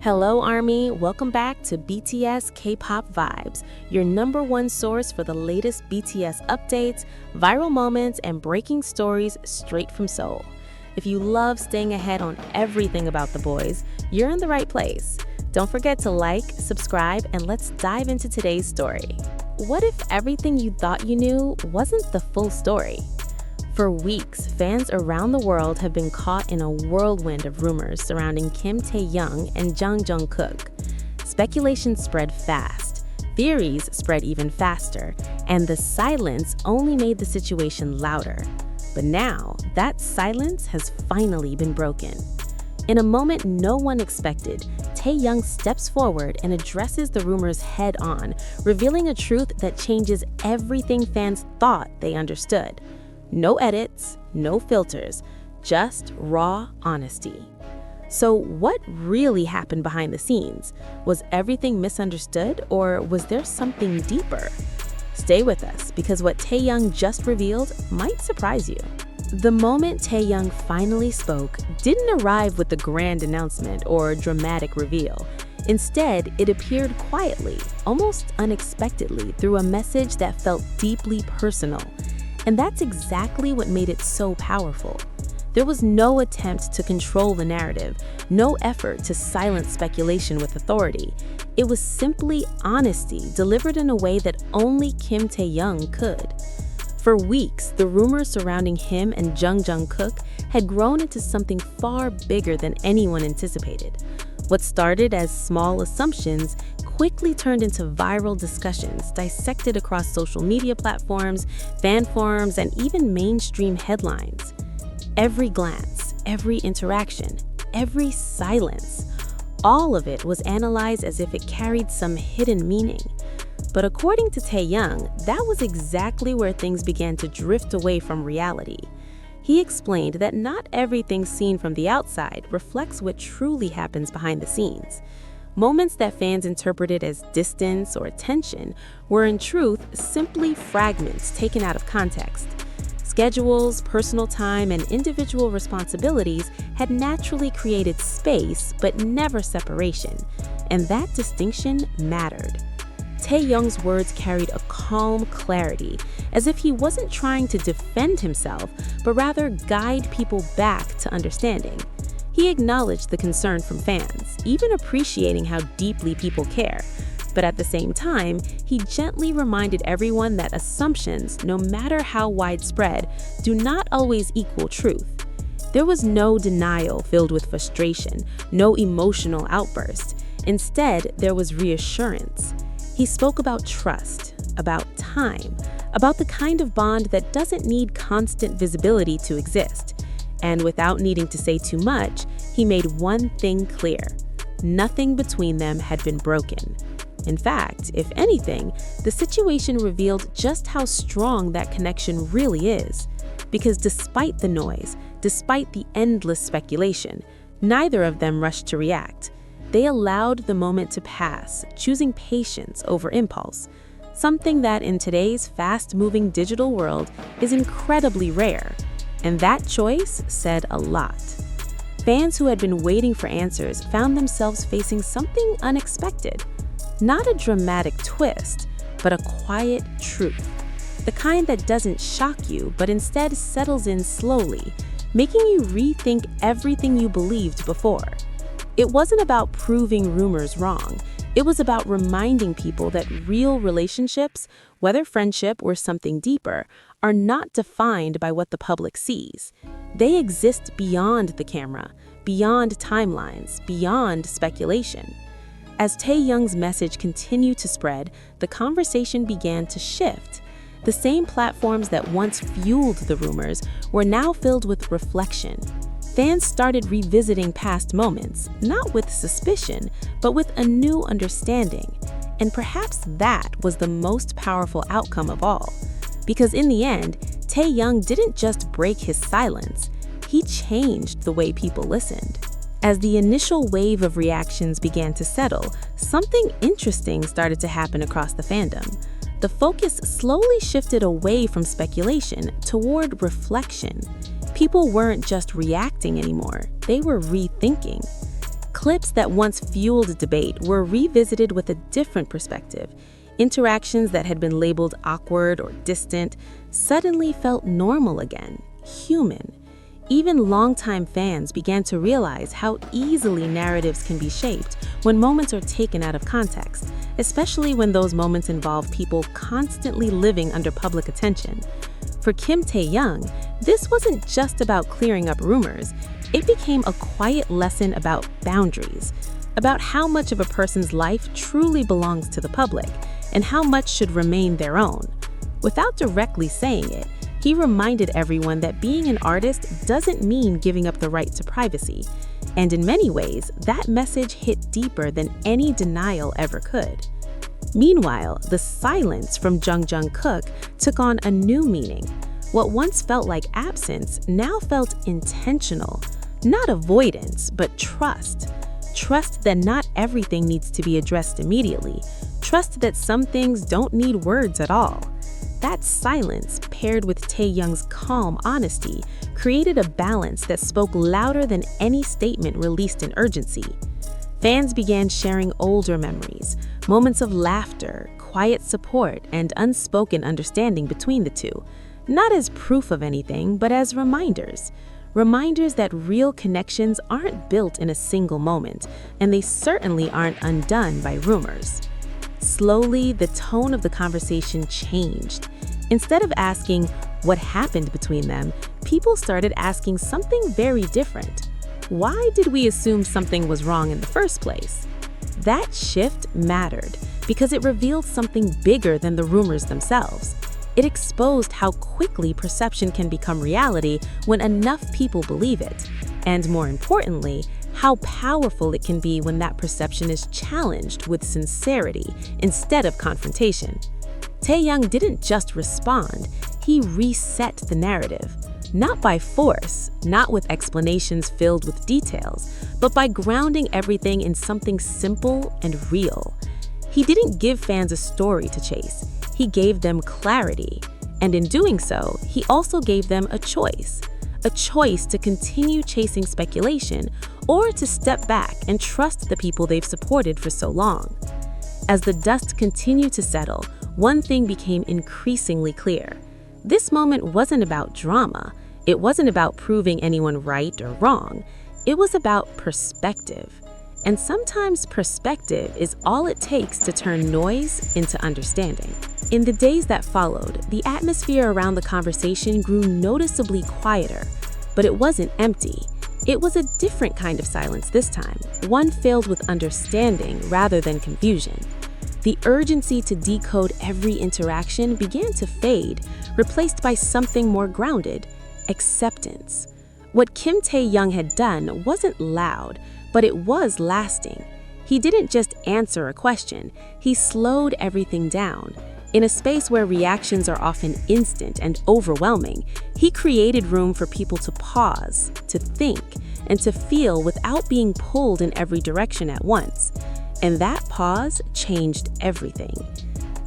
Hello, Army. Welcome back to BTS K-pop Vibes, your #1 source for the latest BTS updates, viral moments, and breaking stories straight from Seoul. If you love staying ahead on everything about the boys, you're in the right place. Don't forget to like, subscribe, and let's dive into today's story. What if everything you thought you knew wasn't the full story? For weeks, fans around the world have been caught in a whirlwind of rumors surrounding Kim Taehyung and Jeon Jungkook. Speculation spread fast, theories spread even faster, and the silence only made the situation louder. But now, that silence has finally been broken. In a moment no one expected, Taehyung steps forward and addresses the rumors head-on, revealing a truth that changes everything fans thought they understood. No edits, no filters, just raw honesty. So what really happened behind the scenes? Was everything misunderstood, or was there something deeper? Stay with us, because what Taehyung just revealed might surprise you. The moment Taehyung finally spoke didn't arrive with a grand announcement or dramatic reveal. Instead, it appeared quietly, almost unexpectedly, through a message that felt deeply personal. And that's exactly what made it so powerful. There was no attempt to control the narrative, no effort to silence speculation with authority. It was simply honesty delivered in a way that only Kim Taehyung could. For weeks, the rumors surrounding him and Jeon Jungkook had grown into something far bigger than anyone anticipated. What started as small assumptions quickly turned into viral discussions dissected across social media platforms, fan forums, and even mainstream headlines. Every glance, every interaction, every silence, all of it was analyzed as if it carried some hidden meaning. But according to Taehyung, that was exactly where things began to drift away from reality. He explained that not everything seen from the outside reflects what truly happens behind the scenes. Moments that fans interpreted as distance or tension were in truth simply fragments taken out of context. Schedules, personal time, and individual responsibilities had naturally created space but never separation, and that distinction mattered. Taehyung's words carried a calm clarity, as if he wasn't trying to defend himself, but rather guide people back to understanding. He acknowledged the concern from fans, even appreciating how deeply people care. But at the same time, he gently reminded everyone that assumptions, no matter how widespread, do not always equal truth. There was no denial filled with frustration, no emotional outburst. Instead, there was reassurance. He spoke about trust, about time, about the kind of bond that doesn't need constant visibility to exist. And without needing to say too much, he made one thing clear: nothing between them had been broken. In fact, if anything, the situation revealed just how strong that connection really is. Because despite the noise, despite the endless speculation, neither of them rushed to react. They allowed the moment to pass, choosing patience over impulse, something that in today's fast-moving digital world is incredibly rare. And that choice said a lot. Fans who had been waiting for answers found themselves facing something unexpected. Not a dramatic twist, but a quiet truth. The kind that doesn't shock you, but instead settles in slowly, making you rethink everything you believed before. It wasn't about proving rumors wrong. It was about reminding people that real relationships, whether friendship or something deeper, are not defined by what the public sees. They exist beyond the camera, beyond timelines, beyond speculation. As Taehyung's message continued to spread, the conversation began to shift. The same platforms that once fueled the rumors were now filled with reflection. Fans started revisiting past moments, not with suspicion, but with a new understanding. And perhaps that was the most powerful outcome of all. Because in the end, Taehyung didn't just break his silence, he changed the way people listened. As the initial wave of reactions began to settle, something interesting started to happen across the fandom. The focus slowly shifted away from speculation toward reflection. People weren't just reacting anymore, they were rethinking. Clips that once fueled debate were revisited with a different perspective. Interactions that had been labeled awkward or distant suddenly felt normal again, human. Even longtime fans began to realize how easily narratives can be shaped when moments are taken out of context, especially when those moments involve people constantly living under public attention. For Kim Taehyung, this wasn't just about clearing up rumors. It became a quiet lesson about boundaries, about how much of a person's life truly belongs to the public and how much should remain their own. Without directly saying it, he reminded everyone that being an artist doesn't mean giving up the right to privacy. And in many ways, that message hit deeper than any denial ever could. Meanwhile, the silence from Jeon Jungkook took on a new meaning. What once felt like absence now felt intentional. Not avoidance, but trust. Trust that not everything needs to be addressed immediately. Trust that some things don't need words at all. That silence, paired with Taehyung's calm honesty, created a balance that spoke louder than any statement released in urgency. Fans began sharing older memories, moments of laughter, quiet support, and unspoken understanding between the two, not as proof of anything, but as reminders. Reminders that real connections aren't built in a single moment, and they certainly aren't undone by rumors. Slowly, the tone of the conversation changed. Instead of asking what happened between them, people started asking something very different. Why did we assume something was wrong in the first place? That shift mattered because it revealed something bigger than the rumors themselves. It exposed how quickly perception can become reality when enough people believe it. And more importantly, how powerful it can be when that perception is challenged with sincerity instead of confrontation. Taehyung didn't just respond, he reset the narrative. Not by force, not with explanations filled with details, but by grounding everything in something simple and real. He didn't give fans a story to chase, he gave them clarity. And in doing so, he also gave them a choice to continue chasing speculation or to step back and trust the people they've supported for so long. As the dust continued to settle, one thing became increasingly clear. This moment wasn't about drama. It wasn't about proving anyone right or wrong. It was about perspective. And sometimes perspective is all it takes to turn noise into understanding. In the days that followed, the atmosphere around the conversation grew noticeably quieter, but it wasn't empty. It was a different kind of silence this time, one filled with understanding rather than confusion. The urgency to decode every interaction began to fade, replaced by something more grounded: acceptance. What Kim Taehyung had done wasn't loud, but it was lasting. He didn't just answer a question, he slowed everything down. In a space where reactions are often instant and overwhelming, he created room for people to pause, to think, and to feel without being pulled in every direction at once. And that pause changed everything.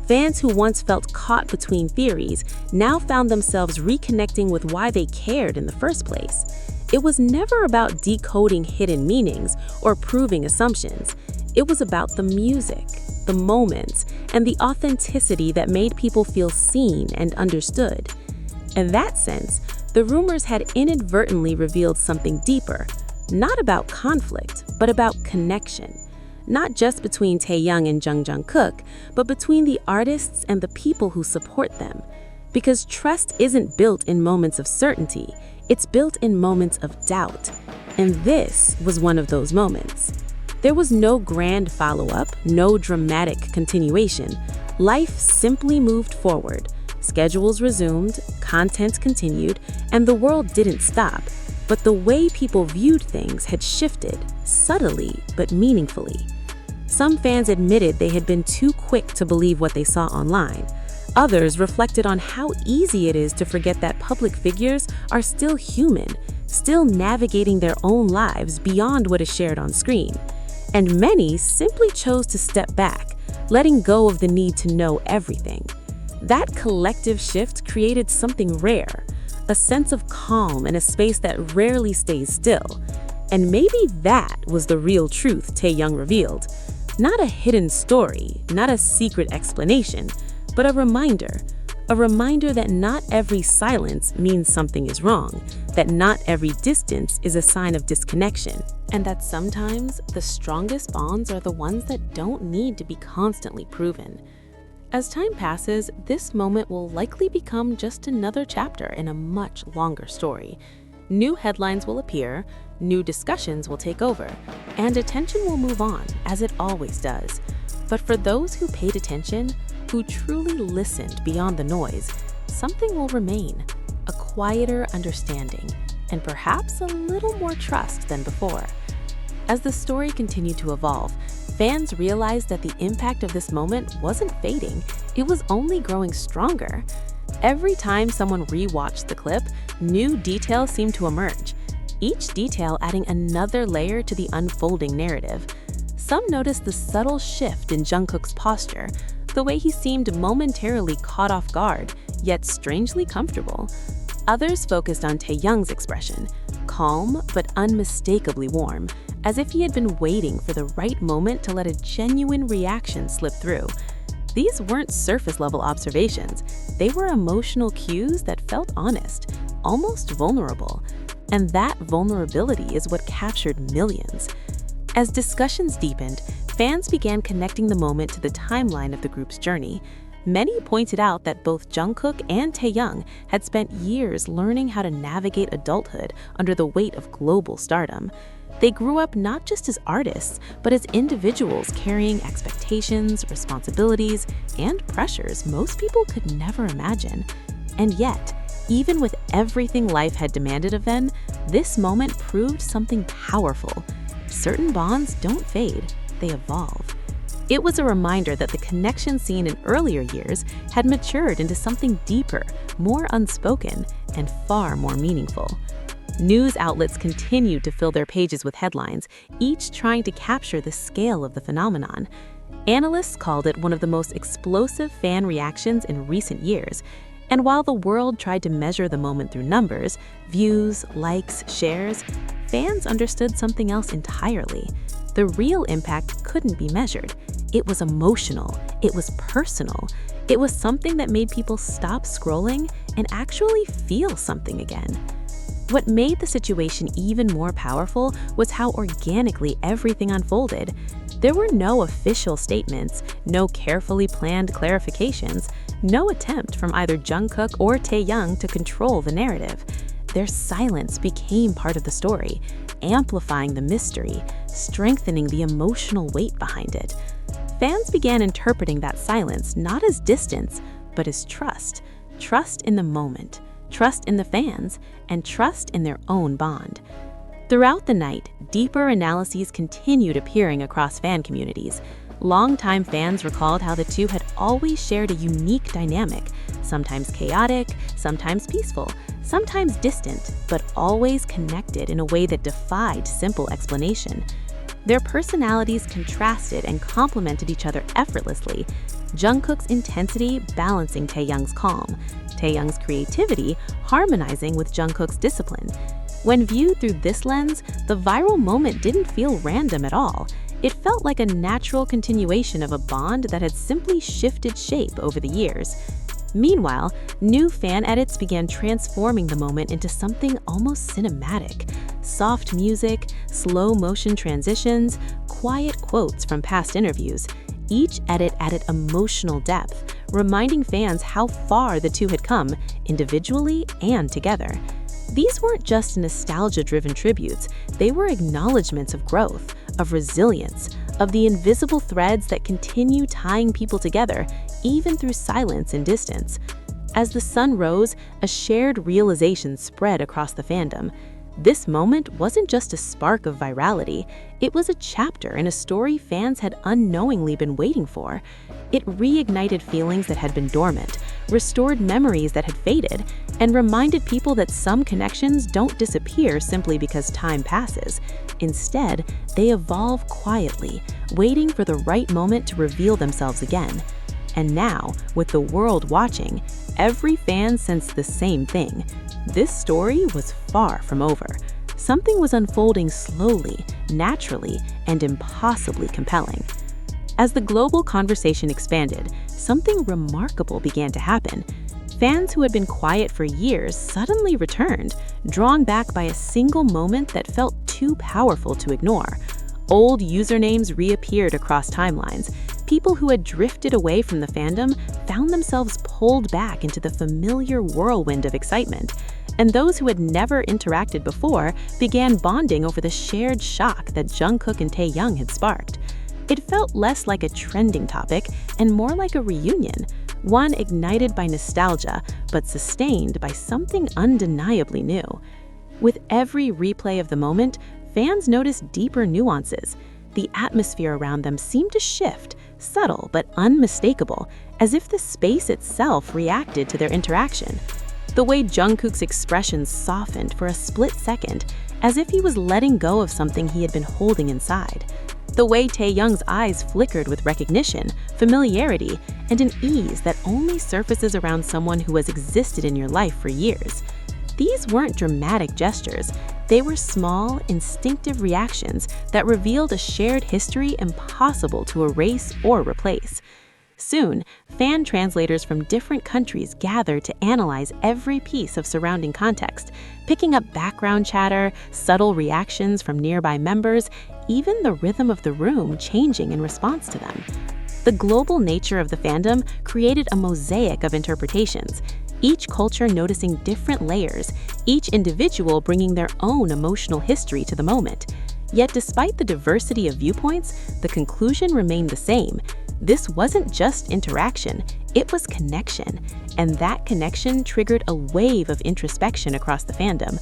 Fans who once felt caught between theories now found themselves reconnecting with why they cared in the first place. It was never about decoding hidden meanings or proving assumptions. It was about the music, the moments, and the authenticity that made people feel seen and understood. In that sense, the rumors had inadvertently revealed something deeper, not about conflict, but about connection. Not just between Taehyung and Jeon Jungkook, but between the artists and the people who support them. Because trust isn't built in moments of certainty, it's built in moments of doubt. And this was one of those moments. There was no grand follow-up, no dramatic continuation. Life simply moved forward. Schedules resumed, content continued, and the world didn't stop. But the way people viewed things had shifted, subtly but meaningfully. Some fans admitted they had been too quick to believe what they saw online. Others reflected on how easy it is to forget that public figures are still human, still navigating their own lives beyond what is shared on screen. And many simply chose to step back, letting go of the need to know everything. That collective shift created something rare, a sense of calm in a space that rarely stays still. And maybe that was the real truth Taehyung revealed. Not a hidden story, not a secret explanation, but a reminder. A reminder that not every silence means something is wrong, that not every distance is a sign of disconnection, and that sometimes the strongest bonds are the ones that don't need to be constantly proven. As time passes, this moment will likely become just another chapter in a much longer story. New headlines will appear, new discussions will take over, and attention will move on, as it always does. But for those who paid attention, who truly listened beyond the noise, something will remain, a quieter understanding, and perhaps a little more trust than before. As the story continued to evolve, fans realized that the impact of this moment wasn't fading, it was only growing stronger. Every time someone rewatched the clip, new details seemed to emerge, each detail adding another layer to the unfolding narrative. Some noticed the subtle shift in Jungkook's posture, the way he seemed momentarily caught off guard, yet strangely comfortable. Others focused on Taehyung's expression, calm but unmistakably warm, as if he had been waiting for the right moment to let a genuine reaction slip through. These weren't surface-level observations, they were emotional cues that felt honest, almost vulnerable. And that vulnerability is what captured millions. As discussions deepened, fans began connecting the moment to the timeline of the group's journey. Many pointed out that both Jungkook and Taehyung had spent years learning how to navigate adulthood under the weight of global stardom. They grew up not just as artists, but as individuals carrying expectations, responsibilities, and pressures most people could never imagine. And yet, even with everything life had demanded of them, this moment proved something powerful. Certain bonds don't fade, they evolve. It was a reminder that the connection seen in earlier years had matured into something deeper, more unspoken, and far more meaningful. News outlets continued to fill their pages with headlines, each trying to capture the scale of the phenomenon. Analysts called it one of the most explosive fan reactions in recent years. And while the world tried to measure the moment through numbers, views, likes, shares, fans understood something else entirely. The real impact couldn't be measured. It was emotional. It was personal. It was something that made people stop scrolling and actually feel something again. What made the situation even more powerful was how organically everything unfolded. There were no official statements, no carefully planned clarifications, no attempt from either Jungkook or Taehyung to control the narrative. Their silence became part of the story, amplifying the mystery, strengthening the emotional weight behind it. Fans began interpreting that silence not as distance, but as trust. Trust in the moment, trust in the fans, and trust in their own bond. Throughout the night, deeper analyses continued appearing across fan communities. Longtime fans recalled how the two had always shared a unique dynamic, sometimes chaotic, sometimes peaceful, sometimes distant, but always connected in a way that defied simple explanation. Their personalities contrasted and complemented each other effortlessly, Jungkook's intensity balancing Taehyung's calm, Taehyung's creativity harmonizing with Jungkook's discipline. When viewed through this lens, the viral moment didn't feel random at all. It felt like a natural continuation of a bond that had simply shifted shape over the years. Meanwhile, new fan edits began transforming the moment into something almost cinematic. Soft music, slow motion transitions, quiet quotes from past interviews. Each edit added emotional depth, reminding fans how far the two had come, individually and together. These weren't just nostalgia-driven tributes, they were acknowledgments of growth, of resilience, of the invisible threads that continue tying people together, even through silence and distance. As the sun rose, a shared realization spread across the fandom. This moment wasn't just a spark of virality, it was a chapter in a story fans had unknowingly been waiting for. It reignited feelings that had been dormant, restored memories that had faded, and reminded people that some connections don't disappear simply because time passes. Instead, they evolve quietly, waiting for the right moment to reveal themselves again. And now, with the world watching, every fan sensed the same thing. This story was far from over. Something was unfolding slowly, naturally, and impossibly compelling. As the global conversation expanded, something remarkable began to happen. Fans who had been quiet for years suddenly returned, drawn back by a single moment that felt too powerful to ignore. Old usernames reappeared across timelines. People who had drifted away from the fandom found themselves pulled back into the familiar whirlwind of excitement. And those who had never interacted before began bonding over the shared shock that Jungkook and Taehyung had sparked. It felt less like a trending topic and more like a reunion, one ignited by nostalgia but sustained by something undeniably new. With every replay of the moment, fans noticed deeper nuances. The atmosphere around them seemed to shift, subtle but unmistakable, as if the space itself reacted to their interaction. The way Jungkook's expression softened for a split second, as if he was letting go of something he had been holding inside. The way Taehyung's eyes flickered with recognition, familiarity, and an ease that only surfaces around someone who has existed in your life for years. These weren't dramatic gestures. They were small, instinctive reactions that revealed a shared history impossible to erase or replace. Soon, fan translators from different countries gathered to analyze every piece of surrounding context, picking up background chatter, subtle reactions from nearby members, even the rhythm of the room changing in response to them. The global nature of the fandom created a mosaic of interpretations, each culture noticing different layers, each individual bringing their own emotional history to the moment. Yet despite the diversity of viewpoints, the conclusion remained the same. This wasn't just interaction, it was connection, and that connection triggered a wave of introspection across the fandom.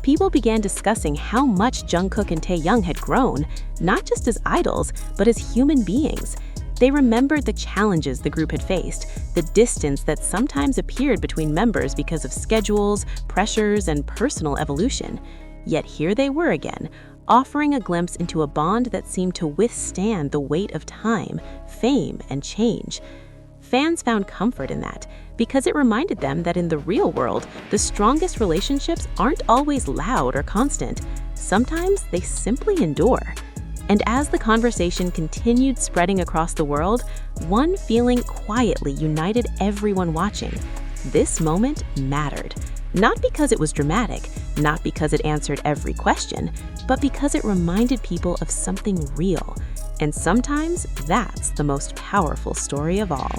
People began discussing how much Jungkook and Taehyung had grown, not just as idols, but as human beings. They remembered the challenges the group had faced, the distance that sometimes appeared between members because of schedules, pressures, and personal evolution. Yet here they were again, offering a glimpse into a bond that seemed to withstand the weight of time, fame, and change. Fans found comfort in that, because it reminded them that in the real world, the strongest relationships aren't always loud or constant. Sometimes they simply endure. And as the conversation continued spreading across the world, one feeling quietly united everyone watching. This moment mattered. Not because it was dramatic, not because it answered every question, but because it reminded people of something real. And sometimes that's the most powerful story of all.